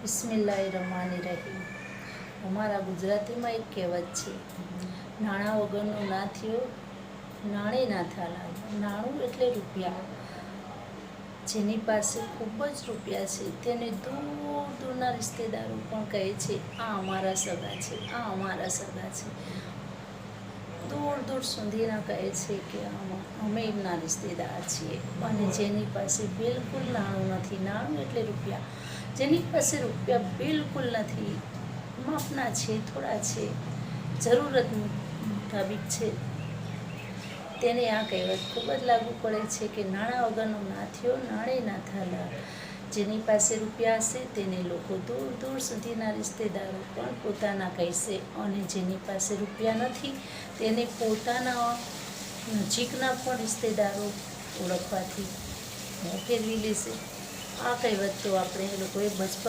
બિસ્મિલ્લાહિર્રહમાનિર્રહીમ. અમારા ગુજરાતીમાં એક કહેવત છે, નાણાં વગરનું ના થયો નાણે ના થાલા. નાણું એટલે રૂપિયા. જેની પાસે ખૂબ જ રૂપિયા છે તેને દૂર દૂરના રિશ્તેદારો પણ કહે છે, આ અમારા સગા છે, આ અમારા સગા છે. દૂર દૂર સુધીના કહે છે કે અમે એમના રિશ્તેદાર છીએ. અને જેની પાસે બિલકુલ નાણું નથી, નાણું એટલે રૂપિયા, જેની પાસે રૂપિયા બિલકુલ નથી, માપના છે, થોડા છે, જરૂરત મુતાબિક છે, તેને આ કહેવત ખૂબ જ લાગુ પડે છે કે નાણાં વગરનો ના થયો નાણે ના થાલા. જેની પાસે રૂપિયા હશે તેને લોકો દૂર દૂર સુધીના રિશ્તેદારો પણ પોતાના કહેશે, અને જેની પાસે રૂપિયા નથી તેને પોતાના નજીકના પણ રિશ્તેદારો ઓળખવાથી મોં ફેરવી લેશે. આ કહેવત તો આપણે લોકોએ બચપન